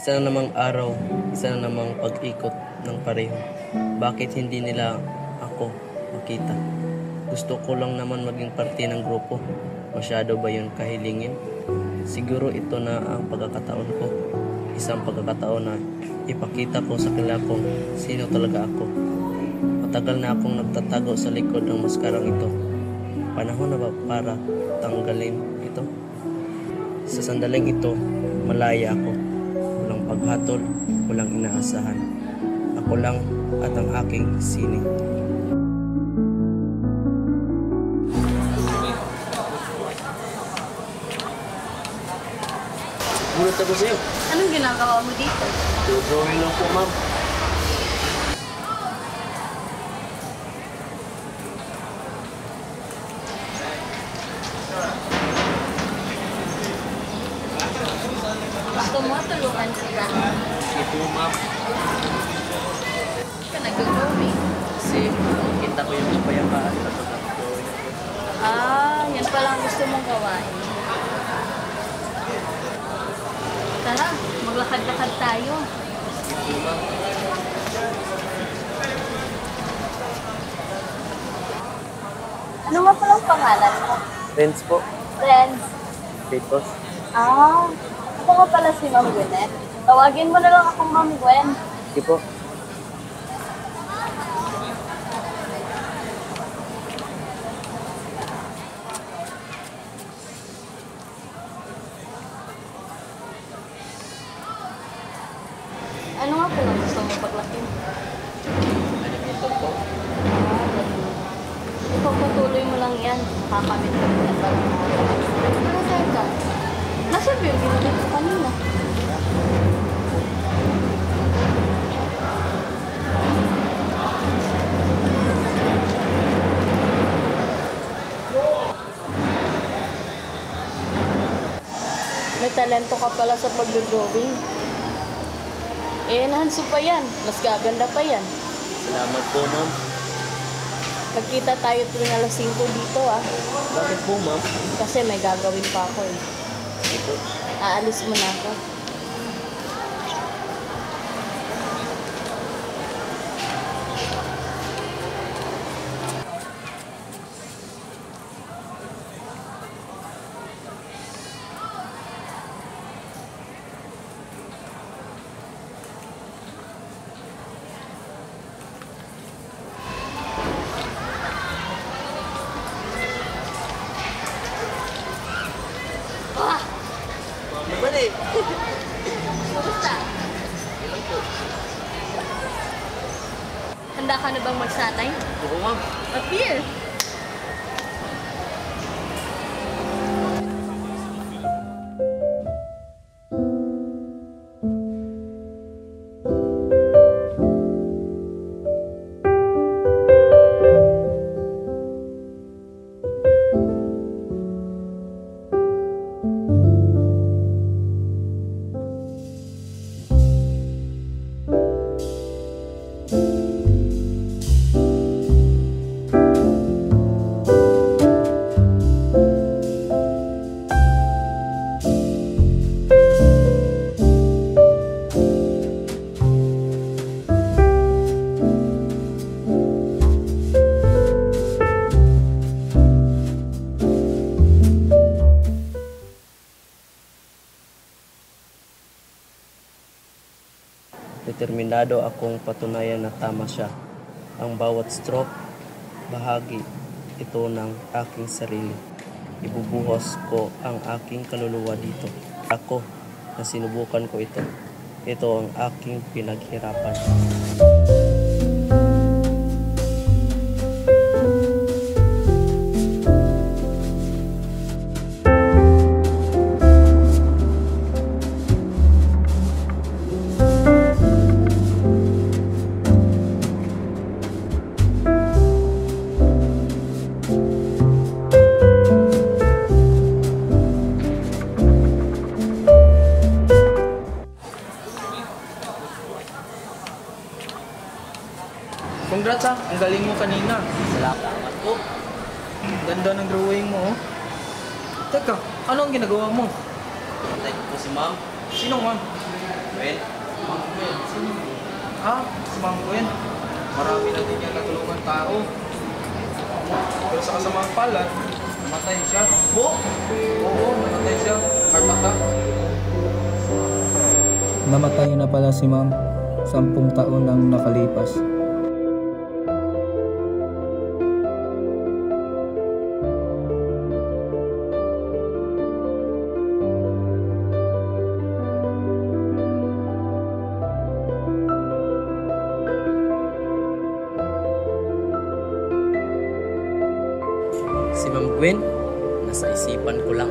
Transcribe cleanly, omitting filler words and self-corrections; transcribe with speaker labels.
Speaker 1: Isa na namang araw, isa na namang pag-ikot ng pareho. Bakit hindi nila ako makita? Gusto ko lang naman maging parte ng grupo. Masyado ba yun kahilingin? Siguro ito na ang pagkakataon ko. Isang pagkakataon na ipakita ko sa kanila kung sino talaga ako. Matagal na akong nagtatago sa likod ng maskarang ito. Panahon na ba para tanggalin ito? Sa sandaling ito, malaya ako. Walang paghatol, walang inaasahan. Ako lang at ang aking sining. Gulat ako sa'yo.
Speaker 2: Anong ginagawa mo dito?
Speaker 1: Drawing lang po, ma'am.
Speaker 2: Gusto mo tulungan sila?
Speaker 1: Sige po, ma'am.
Speaker 2: Ka nag-drawing.
Speaker 1: Kasi kita ko yung kapayapaan sa pag-drawing.
Speaker 2: Yan pala ang gusto mong gawain. Tara, maglakad-lakad tayo.
Speaker 1: Sige po, ma'am.
Speaker 2: Ano nga palang pangalan mo?
Speaker 1: Friends po.
Speaker 2: Friends.
Speaker 1: Titos.
Speaker 2: Ako nga pala si Ma'am Gwyneth. Tawagin mo na lang akong Ma'am Gwen.
Speaker 1: Sige po.
Speaker 2: Ano nga palang gusto mo paglaki?
Speaker 1: Animator po.
Speaker 2: Ipagpatuloy mo lang yan. Kakamit ka na pala. Pero teka, nasaan ba yung ginagay ko kanina? May talento ka pala sa pag-drawing. Enhance pa yan. Mas gaganda pa yan.
Speaker 1: Salamat po, ma'am.
Speaker 2: Magkita tayo tuwing alas 5 dito
Speaker 1: Bakit po, ma'am?
Speaker 2: Kasi may gagawin pa ako eh.
Speaker 1: Sige po.
Speaker 2: Aalis mo na ako.
Speaker 1: Naman eh.
Speaker 2: Kumusta? Handa ka na bang magsatay?
Speaker 1: Oo, ma'am.
Speaker 2: Appear!
Speaker 1: Determinado akong patunayan na tama siya. Ang bawat stroke, bahagi ito ng aking sarili. Ibubuhos ko ang aking kaluluwa dito. Ako na sinubukan ko ito. Ito ang aking pinaghirapan.
Speaker 3: Congrats ah, ang galing mo kanina.
Speaker 1: Salamat po.
Speaker 3: Ganda ng drawing mo oh. Teka, ano ang ginagawa mo?
Speaker 1: Patay ko po si ma'am.
Speaker 3: Sino ma'am? Gwen? Ma'am Gwen? Sino mo? Ah, si Ma'am Gwen. Marami na din niyang natulungan tao. Pero sa kasamang palad, namatay siya. Oo, namatay siya. Heart attack.
Speaker 4: Namatay na pala si ma'am. 10 taon nang nakalipas.
Speaker 1: Si Ma'am Gwen, nasa isipan ko lang.